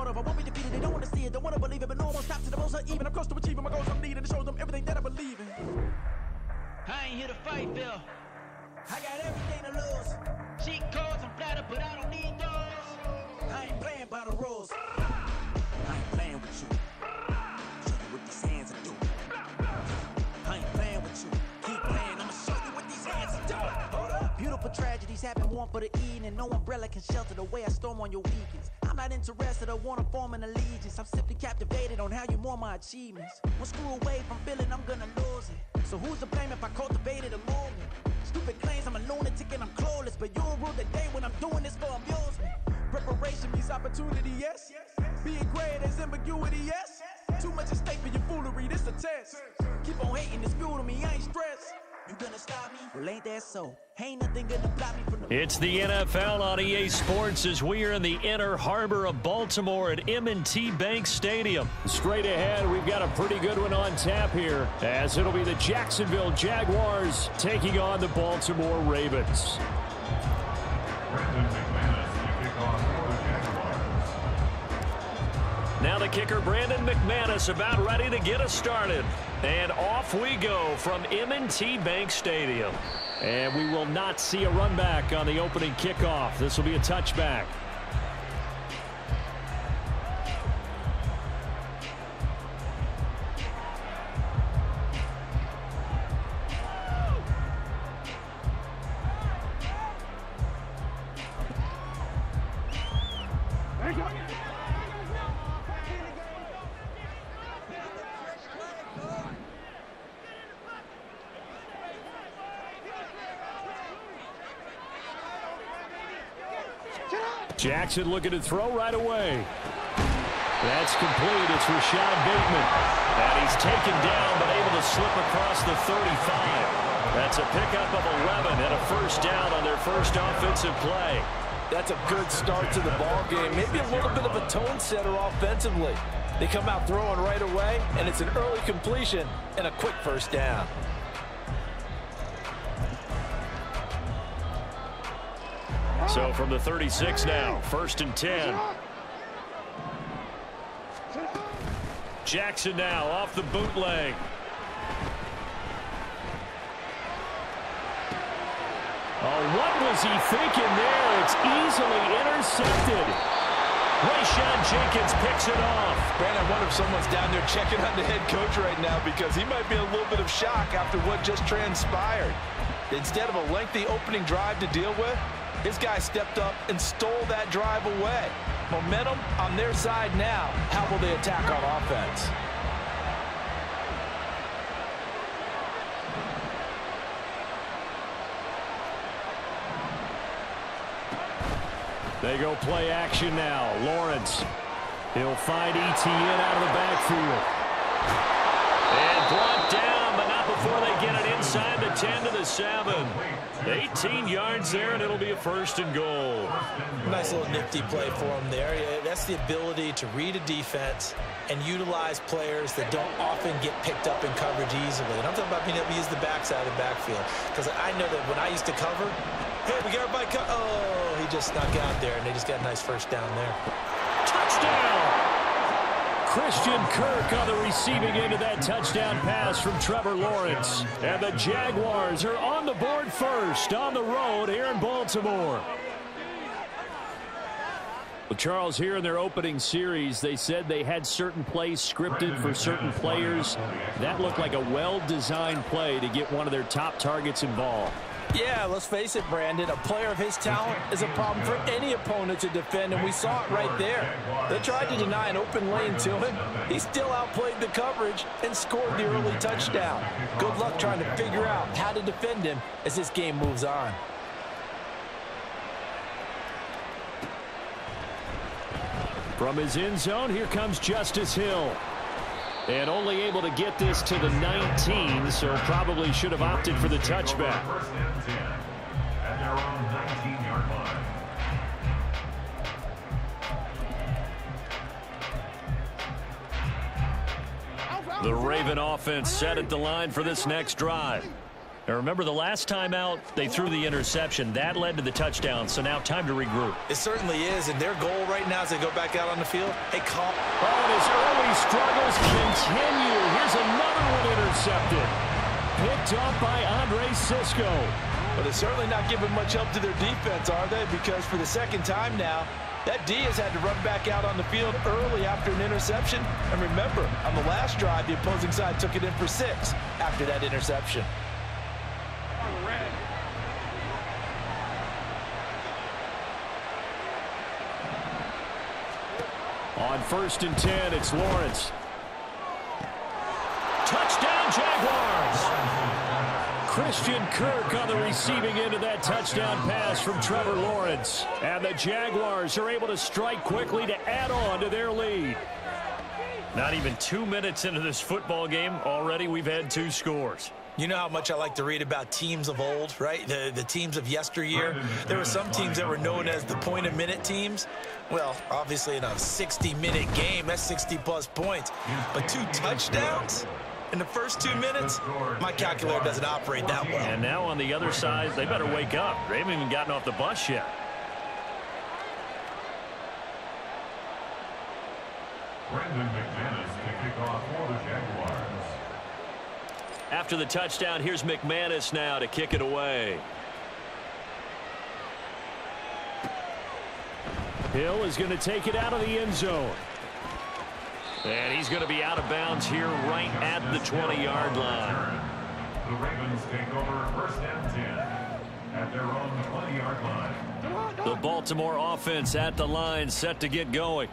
of. I won't be defeated, they don't want to see it, don't want to believe it, but no one won't stop to the most uneven. I'm close to achieving my goals, I'm needing to show them everything that I believe in. I ain't here to fight, Bill. I got everything to lose. Cheat codes, I'm flattered, but I don't need those. I ain't playing by the rules. I ain't playing with you. Show you what these hands are doing. I ain't playing with you. Keep playing, I'ma show you what these hands are doing. Hold up. Beautiful tragedies happen one for the evening. No umbrella can shelter the way I storm on your weekends. I'm not interested or wanna form an allegiance. I'm simply captivated on how you mourn my achievements. One screw away from feeling I'm gonna lose it. So who's to blame if I cultivated a movement? Stupid claims I'm a lunatic and I'm clueless, but you'll rule the day when I'm doing this for amusement. Preparation means opportunity, yes. Being great is ambiguity, yes. Too much at stake for your foolery, this a test. Keep on hating, it's fuel to me, I ain't stressed. You gonna stop me? Well, ain't that so? Ain't nothing gonna block me from the... It's the NFL on EA Sports as we are in the inner harbor of Baltimore at M&T Bank Stadium. Straight ahead, we've got a pretty good one on tap here, as it'll be the Jacksonville Jaguars taking on the Baltimore Ravens. Now the kicker, Brandon McManus, about ready to get us started. And off we go from M&T Bank Stadium. And we will not see a run back on the opening kickoff. This will be a touchback. Jackson looking to throw right away. That's complete. It's Rashad Bateman. And he's taken down, but able to slip across the 35. That's a pickup of 11 and a first down on their first offensive play. That's a good start to the ball game. Maybe a little bit of a tone setter offensively. They come out throwing right away, and it's an early completion and a quick first down. So from the 36 now, 1st and 10. Jackson now off the bootleg. Oh, what was he thinking there? It's easily intercepted. Rayshawn Jenkins picks it off. Brandon, I wonder if someone's down there checking on the head coach right now, because he might be in a little bit of shock after what just transpired. Instead of a lengthy opening drive to deal with, his guy stepped up and stole that drive away. Momentum on their side now. How will they attack on offense? They go play action now. Lawrence. He'll find ETN out of the backfield. And brought down, but not before they get it inside the 10 to the 7. 18 yards there, and it'll be a 1st and goal. Nice little nifty play for him there. Yeah, that's the ability to read a defense and utilize players that don't often get picked up in coverage easily. And I'm talking about being able to use the backside of the backfield. Because I know that when I used to cover, hey, we got everybody oh, he just snuck out there, and they just got a nice first down there. Touchdown! Christian Kirk on the receiving end of that touchdown pass from Trevor Lawrence. And the Jaguars are on the board first on the road here in Baltimore. Well, Charles, here in their opening series, they said they had certain plays scripted for certain players. That looked like a well-designed play to get one of their top targets involved. Yeah, let's face it, Brandon. A player of his talent is a problem for any opponent to defend, and we saw it right there. They tried to deny an open lane to him. He still outplayed the coverage and scored the early touchdown. Good luck trying to figure out how to defend him as this game moves on. From his end zone, here comes Justice Hill. And only able to get this to the 19, so probably should have opted for the touchback. The Raven offense set at the line for this next drive. Now remember, the last time out, they threw the interception. That led to the touchdown, so now time to regroup. It certainly is, and their goal right now as they go back out on the field, hey, call. Oh, and his early struggles continue. Here's another one intercepted. Picked up by Andre Cisco. But they're certainly not giving much help to their defense, are they? Because for the second time now, that D has had to run back out on the field early after an interception. And remember, on the last drive, the opposing side took it in for 6 after that interception. On 1st and 10, it's Lawrence. Touchdown, Jaguars! Christian Kirk on the receiving end of that touchdown pass from Trevor Lawrence. And the Jaguars are able to strike quickly to add on to their lead. Not even 2 minutes into this football game, already we've had 2 scores. You know how much I like to read about teams of old, right? The teams of yesteryear. There were some teams that were known as the point-a-minute teams. Well, obviously in a 60-minute game, that's 60-plus points. But 2 touchdowns in the first 2 minutes? My calculator doesn't operate that well. And now on the other side, they better wake up. They haven't even gotten off the bus yet. Brendan McManus to kick off for the Jaguars. After the touchdown, here's McManus now to kick it away. Hill is going to take it out of the end zone. And he's going to be out of bounds here right at the 20-yard line. The Ravens take over 1st and 10 at their own 20-yard line. The Baltimore offense at the line, set to get going.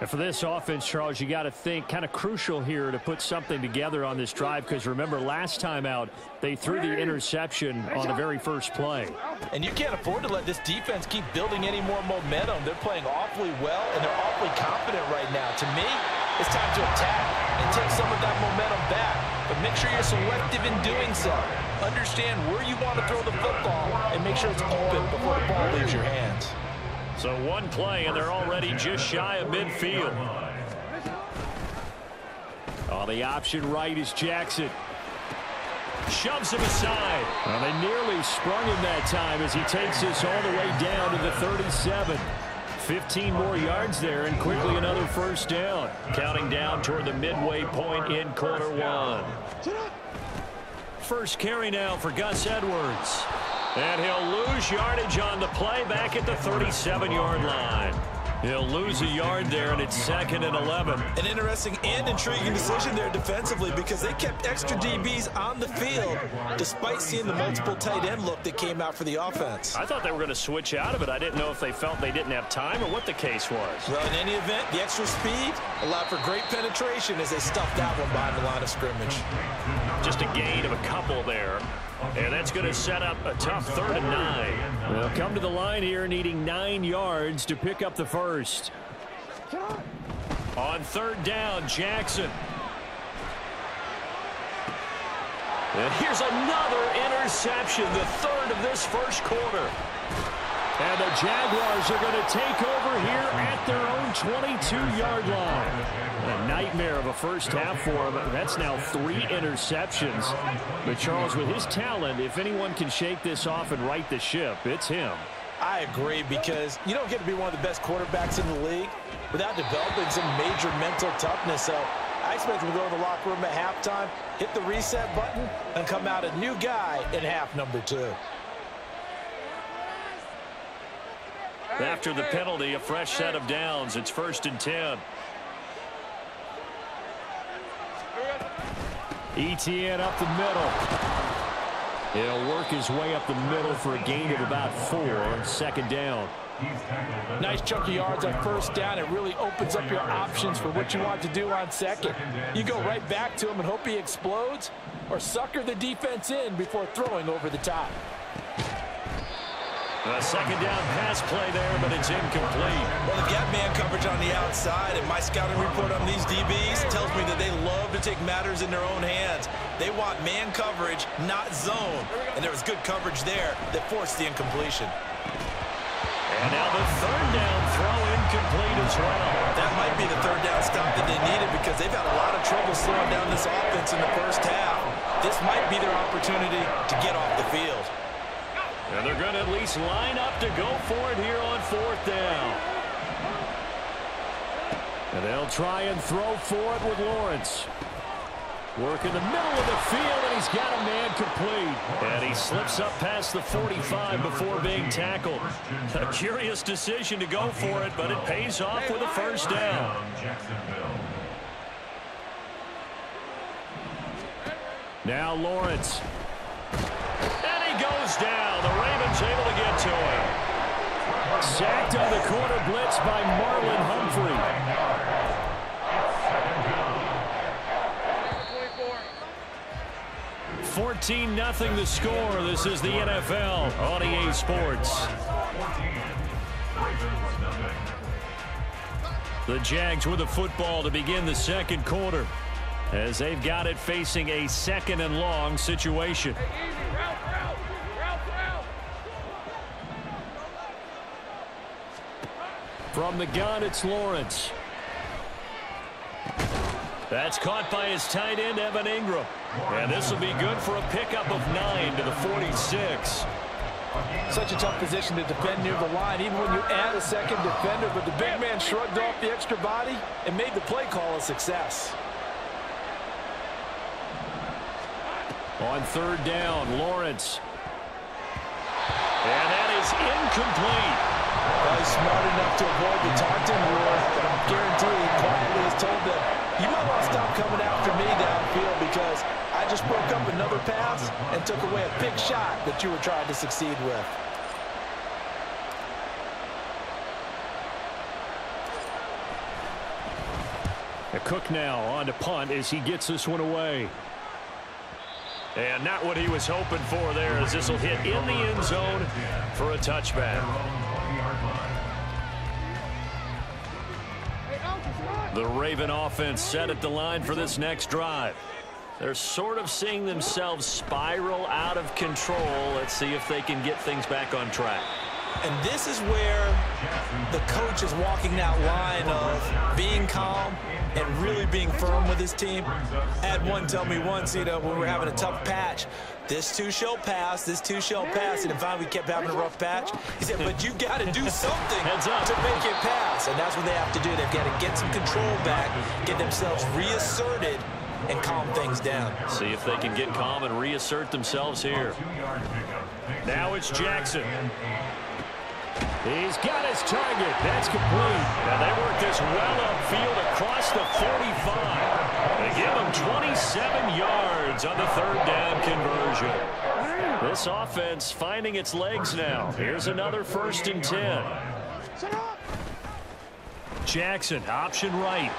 And for this offense, Charles, you got to think kind of crucial here to put something together on this drive, because remember last time out they threw the interception on the very first play. And you can't afford to let this defense keep building any more momentum. They're playing awfully well, and they're awfully confident right now. To me, it's time to attack and take some of that momentum back. But make sure you're selective in doing so. Understand where you want to throw the football and make sure it's open before the ball leaves your hands. So one play, and they're already just shy of midfield. On the option right is Jackson. Shoves him aside. Well, they nearly sprung him that time as he takes this all the way down to the 37. 15 more yards there, and quickly another first down. Counting down toward the midway point in quarter 1. First carry now for Gus Edwards. And he'll lose yardage on the play back at the 37-yard line. He'll lose a yard there, and it's 2nd and 11. An interesting and intriguing decision there defensively, because they kept extra DBs on the field despite seeing the multiple tight end look that came out for the offense. I thought they were going to switch out of it. I didn't know if they felt they didn't have time or what the case was. Well, in any event, the extra speed allowed for great penetration as they stuffed that one behind the line of scrimmage. Just a gain of a couple there. And that's going to set up a tough 3rd and 9. They'll come to the line here needing 9 yards to pick up the first. On 3rd down, Jackson. And here's another interception, the 3rd of this first quarter. And the Jaguars are going to take over here at their own 22-yard line. A nightmare of a first half for him. That's now 3 interceptions. But Charles, with his talent, if anyone can shake this off and right the ship, it's him. I agree, because you don't get to be one of the best quarterbacks in the league without developing some major mental toughness. So I expect him to go to the locker room at halftime, hit the reset button, and come out a new guy in half number 2. After the penalty, a fresh set of downs. It's 1st and 10. ETN up the middle. He'll work his way up the middle for a gain of about 4 on 2nd down. Nice chunk of yards on 1st down. It really opens up your options for what you want to do on 2nd. You go right back to him and hope he explodes, or sucker the defense in before throwing over the top. A 2nd down pass play there, but it's incomplete. Well, they've got man coverage on the outside, and my scouting report on these DBs tells me that they love to take matters in their own hands. They want man coverage, not zone. And there was good coverage there that forced the incompletion. And now the 3rd down throw incomplete as well. That might be the 3rd down stop that they needed, because they've had a lot of trouble slowing down this offense in the first half. this might be their opportunity to get off the field. And they're going to at least line up to go for it here on 4th down. And they'll try and throw for it with Lawrence. Work in the middle of the field, and he's got a man complete. And he slips up past the 45 before being tackled. A curious decision to go for it, but it pays off with a first down. Now Lawrence. And he goes down. The Ravens able to get to him. Sacked on the corner blitz by Marlon Humphrey. 14-0 the score. This is the NFL on EA Sports. The Jags with the football to begin the second quarter, as they've got it facing a 2nd and long situation. From the gun, it's Lawrence. That's caught by his tight end, Evan Ingram. And this will be good for a pickup of 9 to the 46. Such a tough position to defend near the line, even when you add a second defender. But the big man shrugged off the extra body and made the play call a success. On 3rd down, Lawrence. And that is incomplete. Well, he's smart enough to avoid the taunting rule, but I'm guaranteed he quietly has told them, you might want to stop coming after me downfield because I just broke up another pass and took away a big shot that you were trying to succeed with. A Cook now on to punt as he gets this one away. And not what he was hoping for there, as this will hit in the end zone for a touchback. The Raven offense set at the line for this next drive. They're sort of seeing themselves spiral out of control. Let's see if they can get things back on track. And this is where the coach is walking that line of being calm and really being firm with his team. I had one tell me once, when we were having a tough patch, this too shall pass, this too shall pass, and finally we kept having a rough patch. He said, but you got to do something to make it pass, and that's what they have to do. They've got to get some control back, get themselves reasserted, and calm things down. See if they can get calm and reassert themselves here. Now it's Jackson. He's got his target. That's complete. And they work this well upfield across the 45. They give him 27 yards on the 3rd down conversion. This offense finding its legs now. Here's another 1st and 10. Jackson, option right.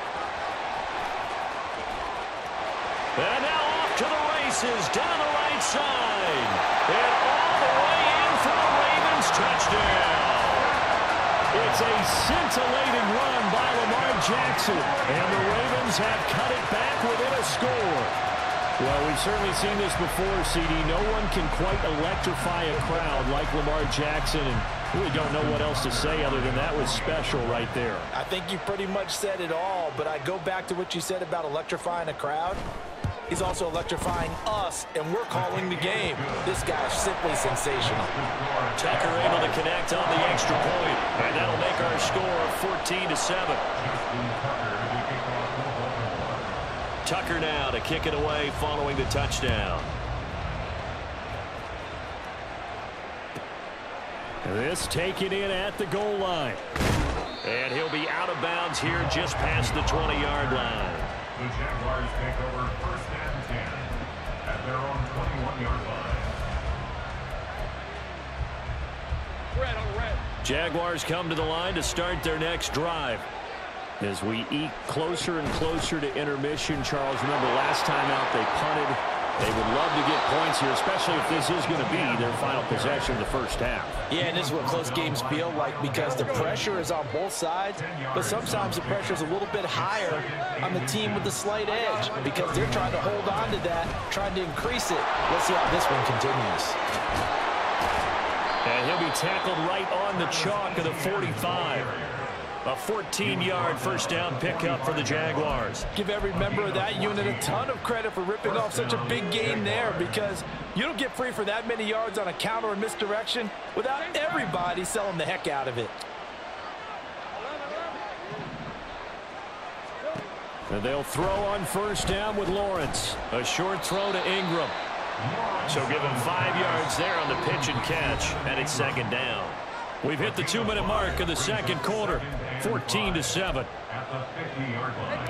And now off to the races down the right side. And all the way in for the Ravens touchdown. It's a scintillating run by Lamar Jackson, and the Ravens have cut it back within a score. Well, we've certainly seen this before, CD. No one can quite electrify a crowd like Lamar Jackson, and really don't know what else to say other than that was special right there. I think you pretty much said it all, but I go back to what you said about electrifying a crowd. He's also electrifying us, and we're calling the game. This guy's simply sensational. Tucker able to connect on the extra point, and that'll make our score 14-7. Tucker now to kick it away following the touchdown. This taken in at the goal line. And he'll be out of bounds here just past the 20-yard line. The Jaguars take over 1st and 10 at their own 21-yard line. Jaguars come to the line to start their next drive. As we eke closer and closer to intermission, Charles, remember last time out they punted. They would love to get points here, especially if this is going to be their final possession of the first half. Yeah, and this is what close games feel like because the pressure is on both sides, but sometimes the pressure is a little bit higher on the team with the slight edge because they're trying to hold on to that, trying to increase it. Let's see how this one continues. And he'll be tackled right on the chalk of the 45. A 14-yard first down pickup for the Jaguars. Give every member of that unit a ton of credit for ripping off such a big gain there, because you don't get free for that many yards on a counter or misdirection without everybody selling the heck out of it. And they'll throw on first down with Lawrence. A short throw to Ingram. So give him 5 yards there on the pitch and catch, and it's second down. We've hit the 2-minute mark of the second quarter, 14-7.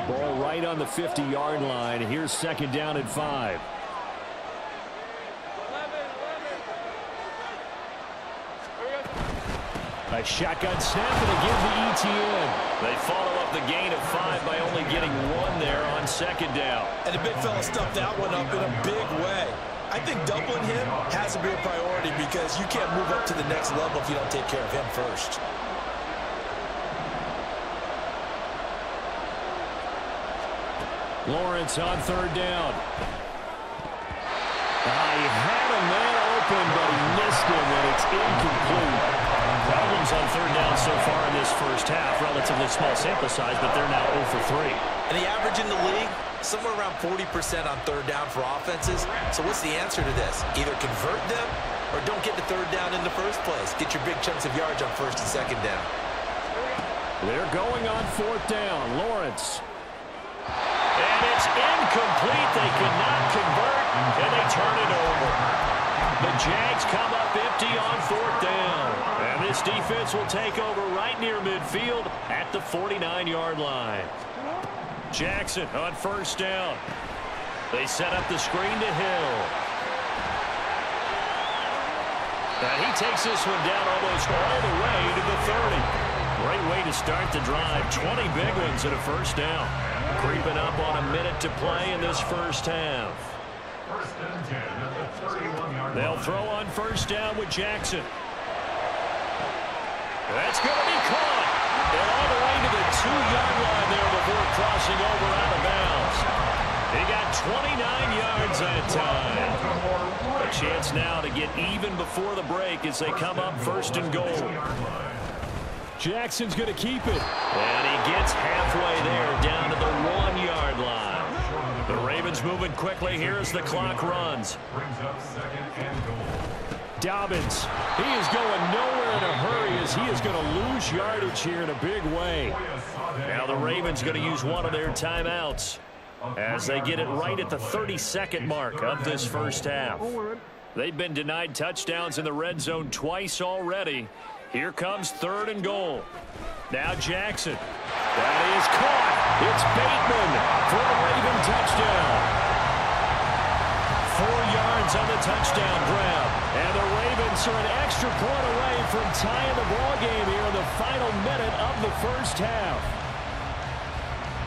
Ball right on the 50-yard line. Here's second down and 5. A shotgun snap and a give to Etienne. They follow up the gain of 5 by only getting 1 there on second down. And the big fella stuffed that one up in a big way. I think doubling him has to be a priority, because you can't move up to the next level if you don't take care of him first. Lawrence on third down. He had a man open, but he missed him, and it's incomplete. Problems on third down so far in this first half. Relatively small sample size, but they're now 0 for 3. And the average in the league, somewhere around 40% on third down for offenses. So what's the answer to this? Either convert them or don't get the third down in the first place. Get your big chunks of yards on first and second down. They're going on fourth down. Lawrence. And it's incomplete. They could not convert, and they turn it over. The Jags come up empty on fourth down. And this defense will take over right near midfield at the 49-yard line. Jackson on first down. They set up the screen to Hill. And he takes this one down almost all the way to the 30. Great way to start the drive. 20 big ones at a first down. Creeping up on a minute to play in this first half. They'll throw on first down with Jackson. That's going to be caught. And all the way to the 2-yard line there before crossing over out of bounds. He got 29 yards that time. A chance now to get even before the break as they come up first and goal. Jackson's going to keep it. And he gets halfway there down to the 1-yard line. The Ravens moving quickly here as the clock runs. Dobbins, he is going nowhere in a hurry as he is going to lose yardage here in a big way. Now the Ravens going to use one of their timeouts as they get it right at the 32nd mark of this first half. They've been denied touchdowns in the red zone twice already. Here comes third and goal. Now Jackson. That is caught. It's Bateman for a Raven touchdown. 4 yards on the touchdown grab. And the Ravens are an extra point away from tying the ball game here in the final minute of the first half.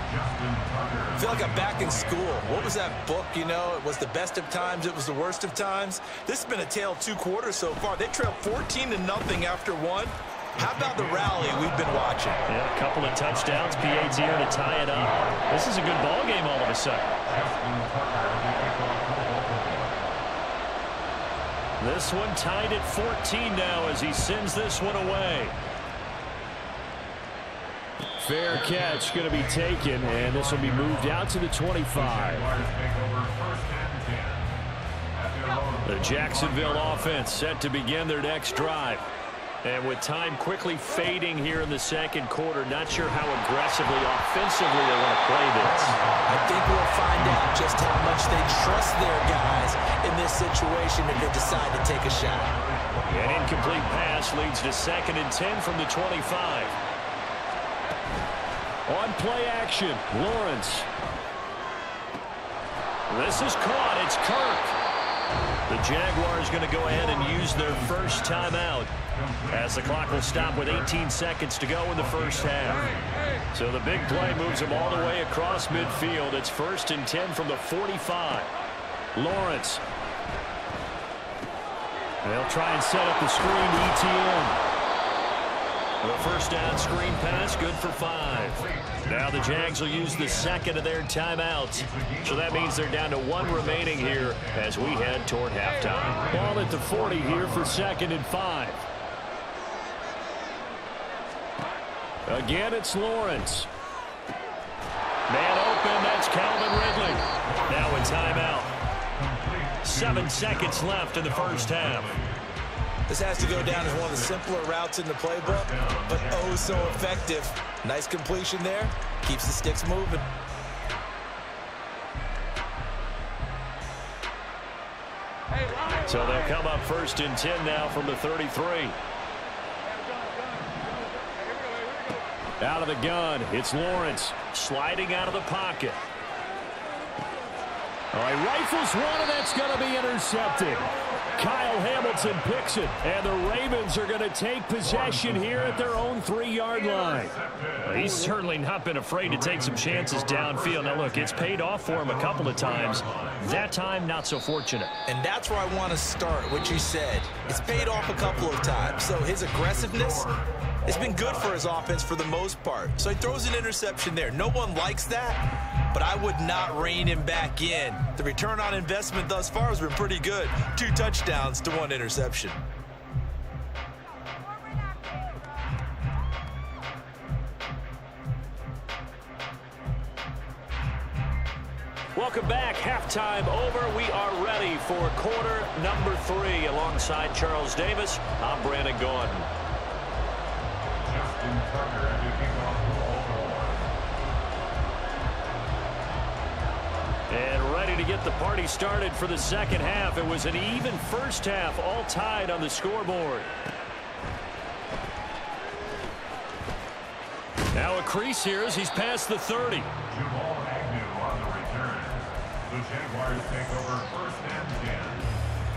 I feel like I'm back in school. What was that book, you know? It was the best of times, it was the worst of times. This has been a tale of 2 quarters so far. They trailed 14-0 after 1. How about the rally we've been watching? Yeah, a couple of touchdowns. PAT here to tie it up. This is a good ball game all of a sudden. This one tied at 14 now as he sends this one away. Fair catch going to be taken, and this will be moved out to the 25. The Jacksonville offense set to begin their next drive. And with time quickly fading here in the second quarter, not sure how aggressively, offensively they want to play this. I think we'll find out just how much they trust their guys in this situation if they decide to take a shot. An incomplete pass leads to 2nd and 10 from the 25. On play action, Lawrence. This is caught. It's Kirk. The Jaguars going to go ahead and use their first timeout as the clock will stop with 18 seconds to go in the first half. So the big play moves them all the way across midfield. It's 1st and 10 from the 45. Lawrence. They'll try and set up the screen to Etienne. The first down screen pass, good for 5. Now the Jags will use the second of their timeouts. So that means they're down to 1 remaining here as we head toward halftime. Ball at the 40 here for 2nd and 5. Again, it's Lawrence. Man open, that's Calvin Ridley. Now in timeout. 7 seconds left in the first half. This has to go down as one of the simpler routes in the playbook, but oh so effective. Nice completion there. Keeps the sticks moving. So they'll come up 1st and 10 now from the 33. Out of the gun, it's Lawrence sliding out of the pocket. All right, rifles one, and that's going to be intercepted. Kyle Hamilton picks it, and the Ravens are going to take possession here at their own 3-yard line. Well, he's certainly not been afraid to take some chances downfield. Now, look, it's paid off for him a couple of times. That time, not so fortunate. And that's where I want to start, what you said. It's paid off a couple of times. So his aggressiveness, it's been good for his offense for the most part. So he throws an interception there. No one likes that, but I would not rein him back in. The return on investment thus far has been pretty good. 2 touchdowns to 1 interception. Welcome back. Halftime over. We are ready for quarter number 3. Alongside Charles Davis, I'm Brandon Gordon. Justin Tucker at the kickoff for Baltimore. And ready to get the party started for the second half. It was an even first half, all tied on the scoreboard. Now a crease here as he's past the 30. Jamal Agnew on the return. The Jaguars take over 1st and 10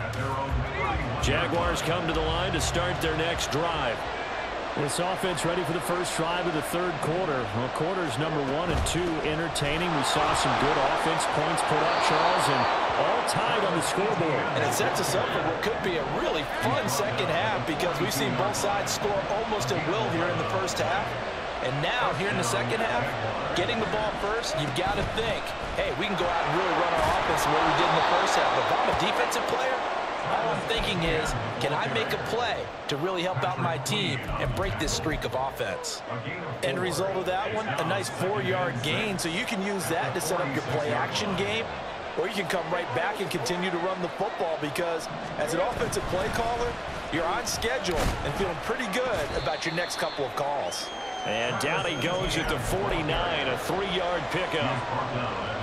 at their own 31. Jaguars come to the line to start their next drive. This offense ready for the first drive of the 3rd quarter. Well, quarters number 1 and 2 entertaining. We saw some good offense points put up, Charles, and all tied on the scoreboard. And it sets us up for what could be a really fun second half because we've seen both sides score almost at will here in the first half. And now, here in the second half, getting the ball first, you've got to think, hey, we can go out and really run our offense the way we did in the first half. But if I'm a defensive player, all I'm thinking is, can I make a play to really help out my team and break this streak of offense? End result of that one, a nice 4-yard gain. So you can use that to set up your play-action game, or you can come right back and continue to run the football because as an offensive play caller, you're on schedule and feeling pretty good about your next couple of calls. And down he goes at the 49, a 3-yard pickup.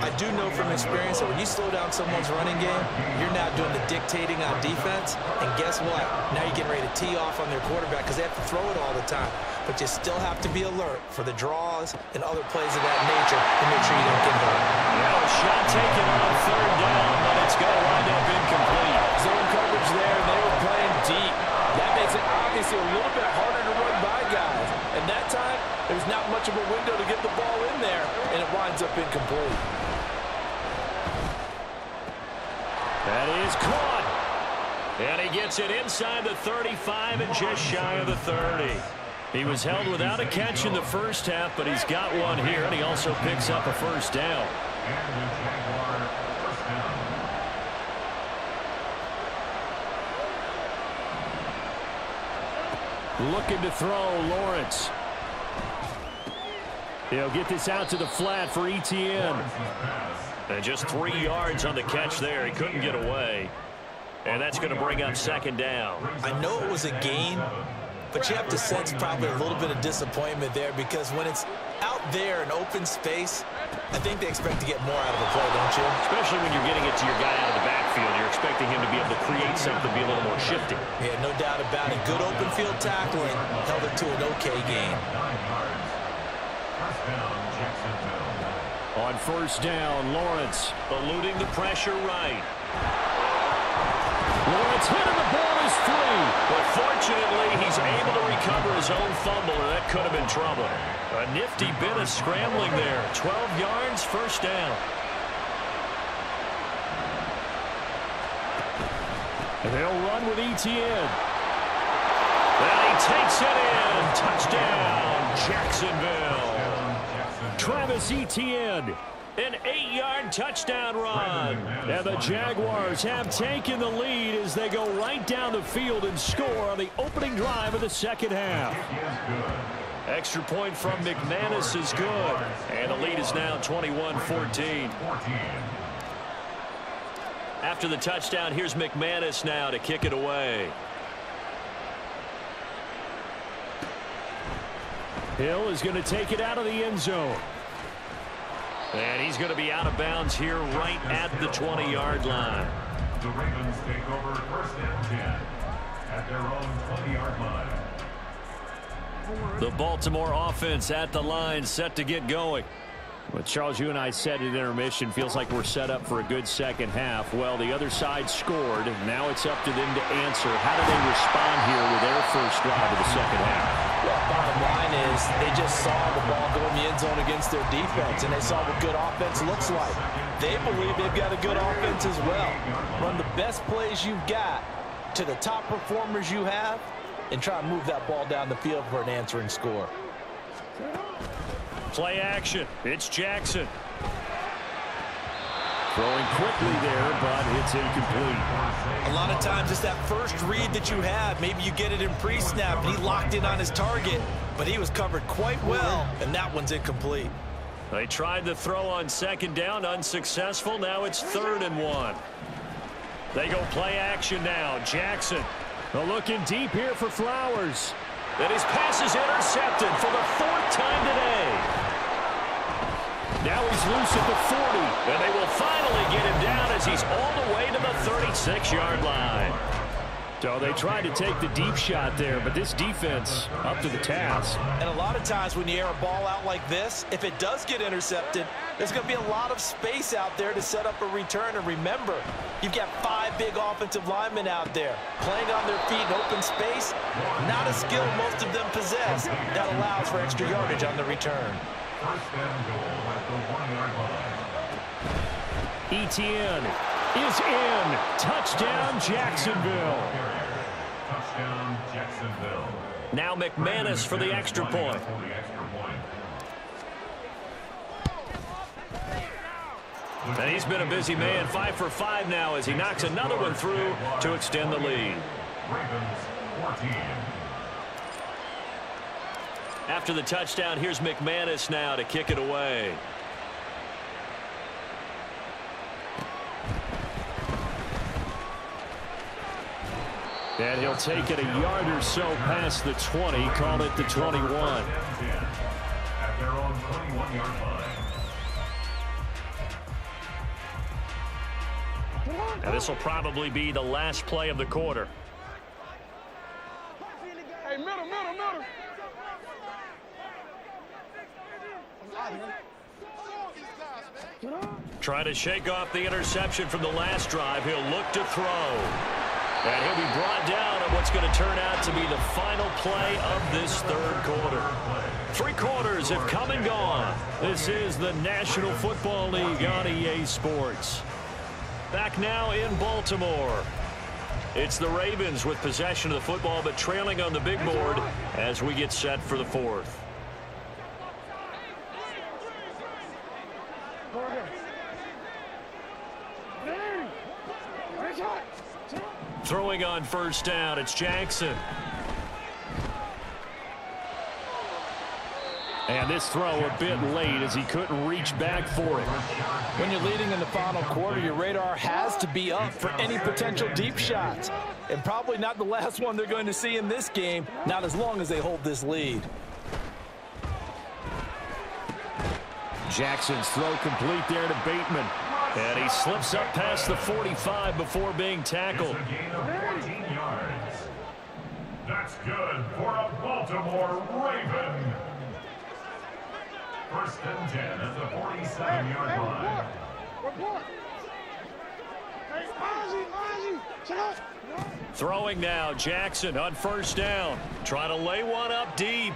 I do know from experience that when you slow down someone's running game, you're now doing the dictating on defense. And guess what? Now you're getting ready to tee off on their quarterback because they have to throw it all the time. But you still have to be alert for the draws and other plays of that nature to make sure you don't get hurt. Now a shot taken on 3rd down, but it's going to wind up incomplete. Zone coverage there, and they were playing deep. That makes it obviously a little bit harder to run by guys. And that time, there was not much of a window to get the ball in there, and it winds up incomplete. That is caught. And he gets it inside the 35 and just shy of the 30. He was held without a catch in the first half, but he's got one here, and he also picks up a 1st down. And the Jaguar 1st down. Looking to throw, Lawrence. He'll get this out to the flat for Etienne. And just 3 yards on the catch there. He couldn't get away. And that's going to bring up 2nd down. I know it was a gain, but you have to sense probably a little bit of disappointment there because when it's out there in open space, I think they expect to get more out of the play, don't you? Especially when you're getting it to your guy out of the backfield. You're expecting him to be able to create something, be a little more shifty. Yeah, no doubt about it. Good open field tackling held it to an okay gain. 9 yards. 1st down, Jacksonville. On 1st down, Lawrence. Eluding the pressure right. Lawrence hit and the ball is free. But fortunately, he's able to recover his own fumble, or that could have been trouble. A nifty bit of scrambling there. 12 yards, 1st down. And they'll run with Etienne. And he takes it in. Touchdown, Jacksonville. Travis Etienne. An 8-yard touchdown run. And the Jaguars have taken the lead as they go right down the field and score on the opening drive of the second half. Extra point from McManus is good. And the lead is now 21-14. After the touchdown, here's McManus now to kick it away. Hill is going to take it out of the end zone. And he's going to be out of bounds here right at the 20-yard line. The Ravens take over first and 10 at their own 20-yard line. The Baltimore offense at the line, set to get going. Well, Charles, you and I said at intermission, feels like we're set up for a good second half. Well, the other side scored. Now it's up to them to answer. How do they respond here with their first drive of the second half? Well, bottom line is they just saw the ball go in the end zone against their defense, and they saw what good offense looks like. They believe they've got a good offense as well. Run the best plays you've got to the top performers you have, and try and move that ball down the field for an answering score. Play action. It's Jackson. Throwing quickly there, but it's incomplete. A lot of times it's that first read that you have. Maybe you get it in pre-snap, and he locked in on his target, but he was covered quite well, and that one's incomplete. They tried to throw on second down, unsuccessful. Now it's 3rd and 1. They go play action now. Jackson. Looking deep here for Flowers. And his pass is intercepted for the 4th time today. Now he's loose at the 40. And they will finally get him down as he's all the way to the 36-yard line. So they tried to take the deep shot there, but this defense up to the task. And a lot of times when you air a ball out like this, if it does get intercepted, there's going to be a lot of space out there to set up a return. And remember, you've got 5 big offensive linemen out there playing on their feet in open space. Not a skill most of them possess that allows for extra yardage on the return. First and goal at the 1-yard line. Etienne is in. Touchdown, Jacksonville. Touchdown, Jacksonville. Now McManus for the extra point. And he's been a busy man, 5 for 5 now as he knocks another one through to extend the lead. Ravens 14. After the touchdown, here's McManus now to kick it away. And he'll take it a yard or so past the 20, call it the 21. At their own 21-yard line. And this will probably be the last play of the quarter. Hey, middle. Trying to shake off the interception from the last drive. He'll look to throw. And he'll be brought down on what's going to turn out to be the final play of this 3rd quarter. 3 quarters have come and gone. This is the National Football League on EA Sports. Back now in Baltimore. It's the Ravens with possession of the football, but trailing on the big board as we get set for the 4th. Throwing on first down, it's Jackson. And this throw a bit late as he couldn't reach back for it. When you're leading in the final quarter, your radar has to be up for any potential deep shots. And probably not the last one they're going to see in this game, not as long as they hold this lead. Jackson's throw complete there to Bateman. And he slips up past the 45 before being tackled. It's a gain of 14 yards. That's good for a Baltimore Raven. First and 10 at the 47-yard line. Throwing now, Jackson on first down. Trying to lay one up deep.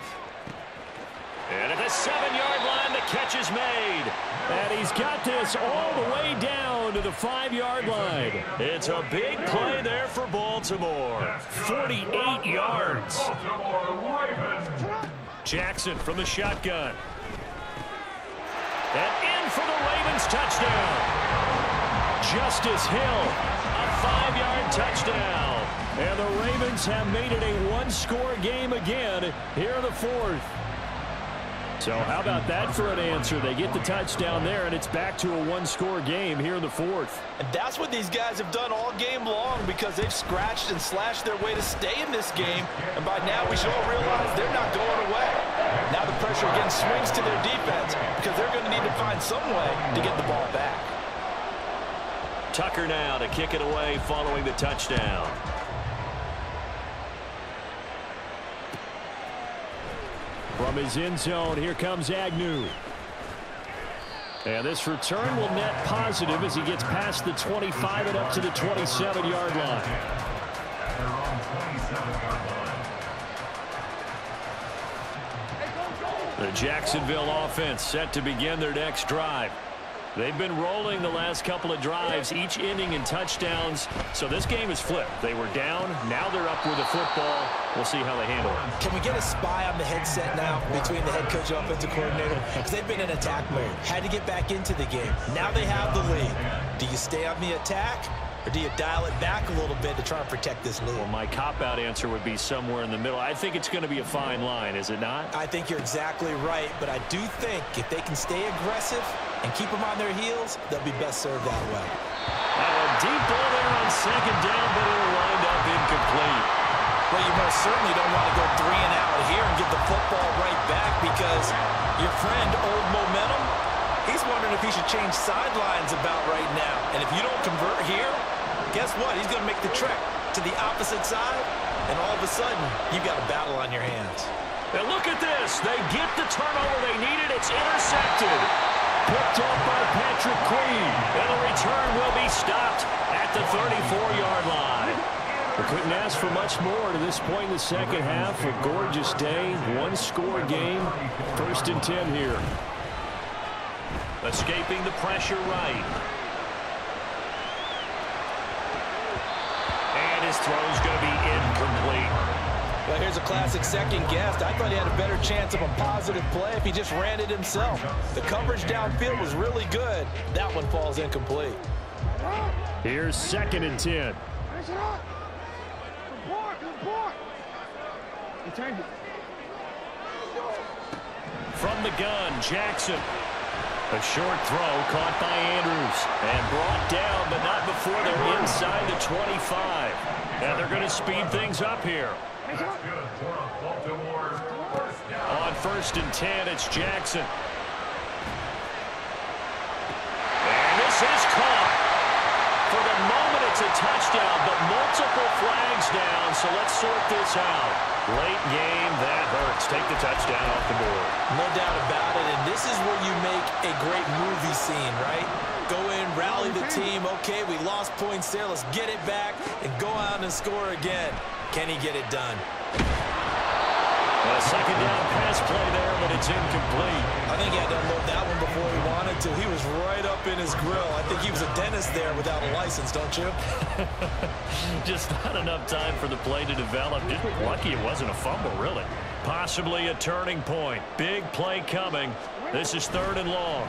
And at the 7-yard line, the catch is made. And he's got this all the way down to the 5-yard line. It's a big play there for Baltimore. 48 yards. Baltimore Ravens. Jackson from the shotgun. And in for the Ravens touchdown. Justice Hill, a 5-yard touchdown. And the Ravens have made it a 1-score game again here in the 4th. So how about that for an answer? They get the touchdown there, and it's back to a one-score game here in the fourth. And that's what these guys have done all game long because they've scratched and slashed their way to stay in this game. And by now we should all realize they're not going away. Now the pressure again swings to their defense because they're going to need to find some way to get the ball back. Tucker now to kick it away following the touchdown. From his end zone, here comes Agnew. And this return will net positive as he gets past the 25 and up to the 27-yard line. The Jacksonville offense set to begin their next drive. They've been rolling the last couple of drives, each ending in touchdowns. So this game is flipped. They were down. Now they're up with the football. We'll see how they handle it. Can we get a spy on the headset now between the head coach and offensive coordinator? Because they've been in attack mode. Had to get back into the game. Now they have the lead. Do you stay on the attack? Or do you dial it back a little bit to try and protect this lead? Well, my cop-out answer would be somewhere in the middle. I think it's going to be a fine line, is it not? I think you're exactly right, but I do think if they can stay aggressive and keep them on their heels, they'll be best served that way. A deep ball there on second down, but it'll wind up incomplete. Well, you most certainly don't want to go 3 and out here and get the football right back because your friend, Old Momentum, he's wondering if he should change sidelines about right now. And if you don't convert here, guess what? He's going to make the trek to the opposite side, and all of a sudden, you've got a battle on your hands. And look at this. They get the turnover they needed. It's intercepted. Picked up by Patrick Queen. And the return will be stopped at the 34-yard line. We couldn't ask for much more to this point in the second half. A gorgeous day, one-score game. 1st and 10 here. Escaping the pressure right. And his throw's going to be incomplete. Well, here's a classic second guess. I thought he had a better chance of a positive play if he just ran it himself. The coverage downfield was really good. That one falls incomplete. Here's 2nd and 10. From the gun, Jackson. A short throw caught by Andrews and brought down, but not before they're inside the 25. And they're going to speed things up here. On 1st and 10, it's Jackson. And this is caught. For the moment, it's a touchdown, but multiple flags down, so let's sort this out. Late game, that hurts. Take the touchdown off the board. No doubt about it, and this is where you make a great movie scene, right? Go in, rally the team. Okay, we lost points there. Let's get it back and go out and score again. Can he get it done? A second down pass play there, but it's incomplete. I think he had to unload that one before he wanted to. He was right up in his grill. I think he was a dentist there without a license, don't you? Just not enough time for the play to develop. Just lucky it wasn't a fumble, really. Possibly a turning point. Big play coming. This is 3rd and long.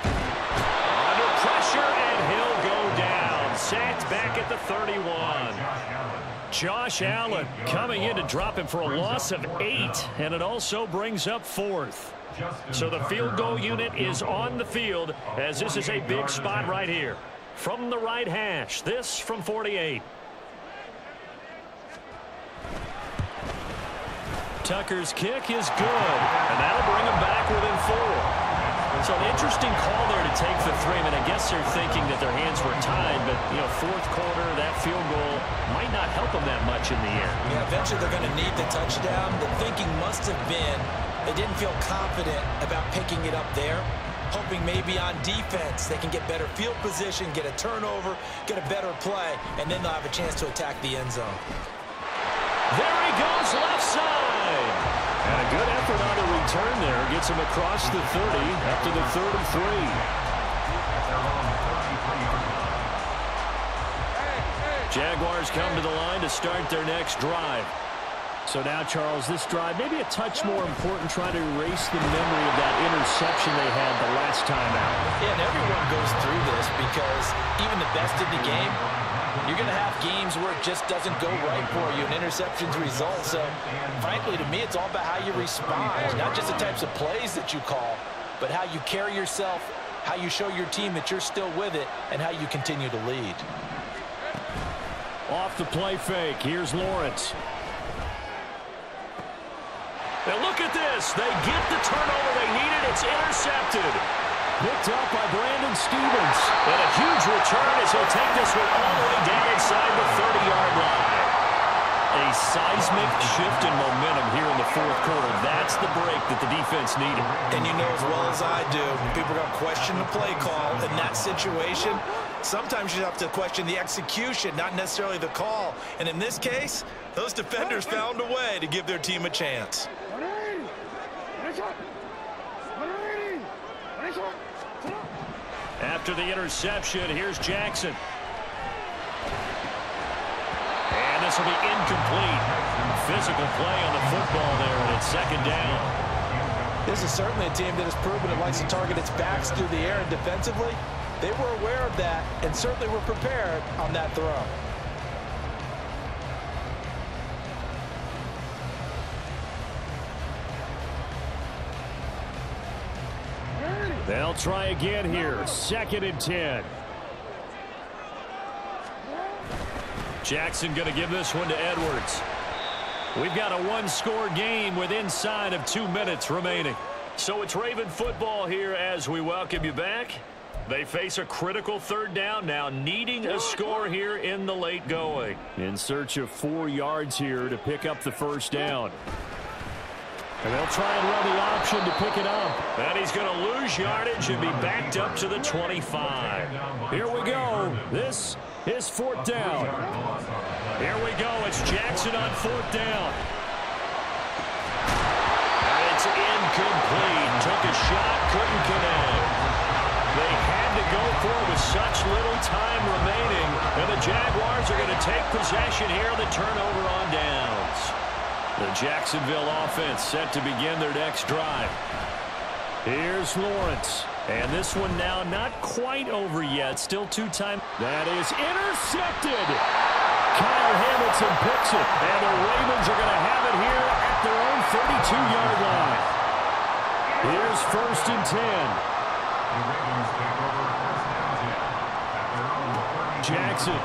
Under pressure, and he'll go down. Sacked back at the 31. Josh Allen coming in to drop him for a loss of 8, and it also brings up 4th. So the field goal unit is on the field as this is a big spot right here. From the right hash, this from 48. Tucker's kick is good, and that'll bring him back within 4. So an interesting call there to take the 3. I mean, I guess they're thinking that their hands were tied, but, you know, 4th quarter, that field goal might not help them that much in the end. Yeah, eventually they're going to need the touchdown. The thinking must have been they didn't feel confident about picking it up there, hoping maybe on defense they can get better field position, get a turnover, get a better play, and then they'll have a chance to attack the end zone. There he goes, left side. And a good effort on the return there. Gets him across the 30, up to the 33. Jaguars come to the line to start their next drive. So now, Charles, this drive maybe a touch more important, trying to erase the memory of that interception they had the last time out. Yeah, and everyone goes through this because even the best in the game, You're going to have games where it just doesn't go right for you, and interceptions result. So, frankly, to me, it's all about how you respond, not just the types of plays that you call, but how you carry yourself, how you show your team that you're still with it, and how you continue to lead. Off the play fake, here's Lawrence. And look at this. They get the turnover they needed. It's intercepted. Picked up by Brandon Stevens. And a huge return as he'll take this one all the way down inside the 30-yard line. A seismic shift in momentum here in the fourth quarter. That's the break that the defense needed. And you know as well as I do, people are going to question the play call in that situation. Sometimes you have to question the execution, not necessarily the call. And in this case, those defenders found a way to give their team a chance. After the interception, here's Jackson. And this will be incomplete. Physical play on the football there, and it's second down. This is certainly a team that has proven it likes to target its backs through the air, and defensively, they were aware of that and certainly were prepared on that throw. They'll try again here. 2nd and 10. Jackson going to give this one to Edwards. We've got a one-score game with inside of 2 minutes remaining. So it's Raven football here as we welcome you back. They face a critical 3rd down now, needing a score here in the late going. In search of 4 yards here to pick up the 1st down. And they'll try and run the option to pick it up. And he's going to lose yardage and be backed up to the 25. Here we go. This is 4th down. Here we go. It's Jackson on 4th down. And it's incomplete. Took a shot, couldn't connect. They had to go for it with such little time remaining. And the Jaguars are going to take possession here, the turnover on downs. The Jacksonville offense set to begin their next drive. Here's Lawrence. And this one now not quite over yet. Still 2-time. That is intercepted. Kyle Hamilton picks it. And the Ravens are going to have it here at their own 32-yard line. Here's 1st and 10. Jackson.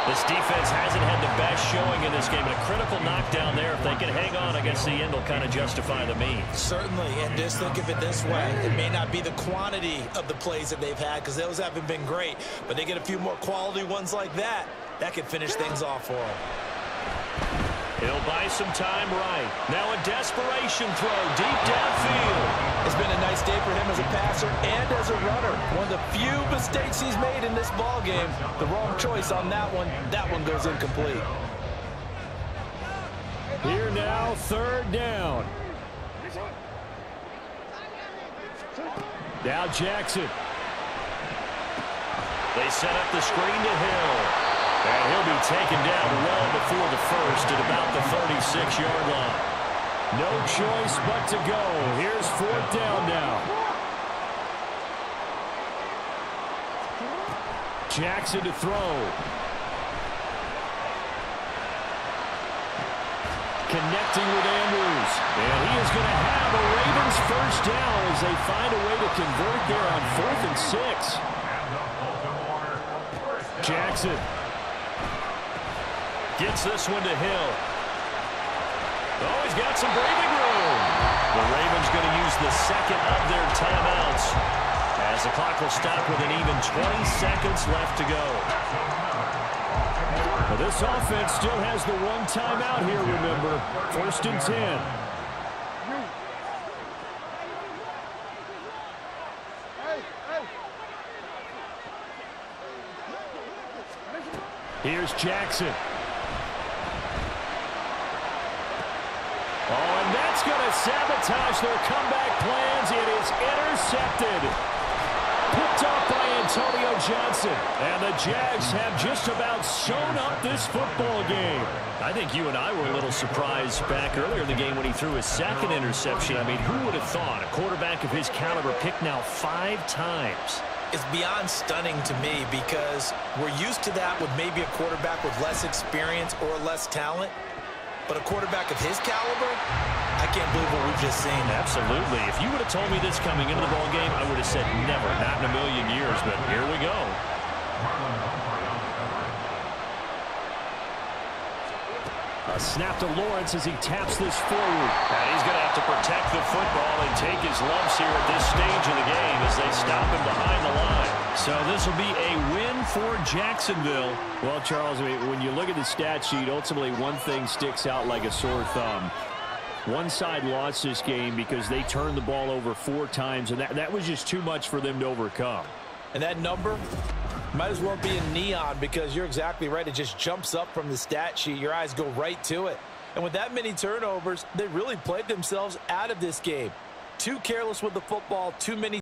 This defense hasn't had the best showing in this game, but a critical knockdown there. If they can hang on against the end, will kind of justify the means. Certainly, and just think of it this way. It may not be the quantity of the plays that they've had, because those haven't been great, but they get a few more quality ones like that. That could finish things off for them. He'll buy some time right. Now a desperation throw deep downfield. It's been a nice day for him as a passer and as a runner. One of the few mistakes he's made in this ball game. The wrong choice on that one. That one goes incomplete. Here now, 3rd down. Now Jackson. They set up the screen to Hill. And he'll be taken down well before the 1st at about the 36-yard line. No choice but to go. Here's 4th down now. Jackson to throw. Connecting with Andrews. And he is going to have a Ravens 1st down as they find a way to convert there on 4th and 6. Jackson. Gets this one to Hill. Oh, he's got some breathing room. The Ravens going to use the 2nd of their timeouts as the clock will stop with an even 20 seconds left to go. Well, this offense still has the 1 timeout here, remember. 1st and 10. Here's Jackson. Oh, and that's going to sabotage their comeback plans. It is intercepted. Picked off by Antonio Johnson. And the Jags have just about sewn up this football game. I think you and I were a little surprised back earlier in the game when he threw his 2nd interception. I mean, who would have thought a quarterback of his caliber picked now 5 times? It's beyond stunning to me because we're used to that with maybe a quarterback with less experience or less talent. But a quarterback of his caliber, I can't believe what we've just seen. Absolutely. If you would have told me this coming into the ball game, I would have said never, not in a million years. But here we go. A snap to Lawrence as he taps this forward. And he's going to have to protect the football and take his lumps here at this stage of the game as they stop him behind the line. So this will be a win for Jacksonville. Well, Charles, when you look at the stat sheet, ultimately one thing sticks out like a sore thumb. One side lost this game because they turned the ball over 4 times, and that was just too much for them to overcome. And that number might as well be in neon because you're exactly right. It just jumps up from the stat sheet. Your eyes go right to it. And with that many turnovers, they really played themselves out of this game. Too careless with the football, too many